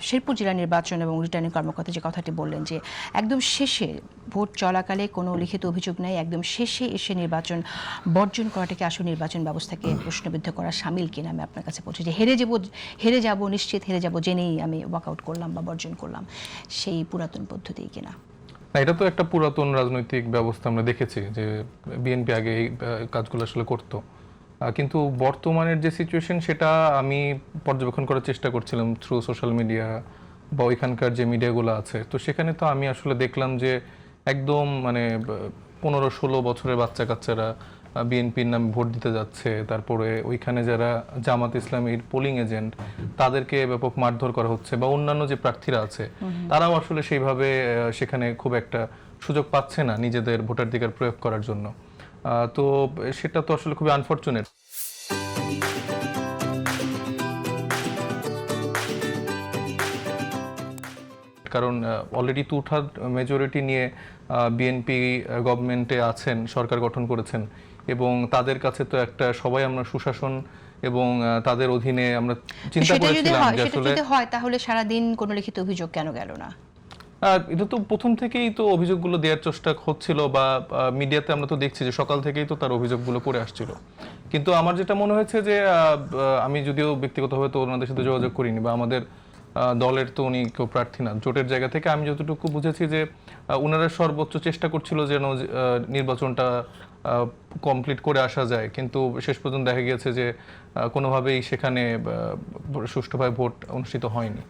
শেরপুর জেলা নির্বাচন এবং রিটার্নিং কর্মকর্তা যে কথাটি বললেন যে একদম শেষে ভোট চলাকালে কোনো লিখিত অভিযোগ নেই, একদম শেষে এসে নির্বাচন বর্জন করাটাকে আসলে নির্বাচন ব্যবস্থাকে প্রশ্নবিদ্ধ করা সামিল কিনা আমি আপনার কাছে বলছি যে হেরে যাব নিশ্চিত হেরে যাব জেনেই আমি ওয়াকআউট করলাম বা বর্জন করলাম, সেই পুরাতন পদ্ধতি কিনা? এটা তো একটা পুরাতন রাজনৈতিক ব্যবস্থা, আমরা দেখেছি যে বিএনপি আগে এই কাজগুলো আসলে করতো। কিন্তু বর্তমানের যে সিচুয়েশন সেটা আমি পর্যবেক্ষণ করার চেষ্টা করছিলাম থ্রু সোশ্যাল মিডিয়া বা ওইখানকার যে মিডিয়াগুলো আছে, তো সেখানে তো আমি আসলে দেখলাম যে একদম মানে 15-16 বছরের বাচ্চা কাচ্চারা বিএনপির নামে ভোট দিতে যাচ্ছে। তারপরে ওইখানে যারা জামাত ইসলামীর পোলিং এজেন্ট তাদেরকে ব্যাপক মারধর করা হচ্ছে, বা অন্যান্য যে প্রার্থীরা আছে তারাও আসলে সেইভাবে সেখানে খুব একটা সুযোগ পাচ্ছে না নিজেদের ভোটাধিকার প্রয়োগ করার জন্য। তো সেটা তো আসলে খুবই আনফরচুনেট। কারণ অলরেডি 2/3 মেজরিটি নিয়ে বিএনপি গভর্নমেন্টে আছেন, সরকার গঠন করেছেন, এবং তাদের কাছে তো একটা সবাই আমরা সুশাসন এবং তাদের অধীনে আমরা চিন্তা করেছিলাম যে আসলে যদি হয় তাহলে সারা দিন কোনো লিখিত অভিযোগ কেন গেল না? এটা তো প্রথম থেকেই তো অভিযোগগুলো দেওয়ার চেষ্টা হচ্ছিল, বা মিডিয়াতে আমরা তো দেখছি যে সকাল থেকেই তো তার অভিযোগগুলো করে আসছিল। কিন্তু আমার যেটা মনে হয়েছে যে আমি যদিও ব্যক্তিগতভাবে তো ওনাদের সাথে যোগাযোগ করিনি, বা আমাদের দলের তো উনি কেউ প্রার্থী না, জোটের জায়গা থেকে আমি যতটুকু বুঝেছি যে ওনারা সর্বোচ্চ চেষ্টা করছিল যেন নির্বাচনটা কমপ্লিট করে আসা যায়, কিন্তু শেষ পর্যন্ত দেখা গিয়েছে যে কোনোভাবেই সেখানে সুষ্ঠুভাবে ভোট অনুষ্ঠিত হয়নি।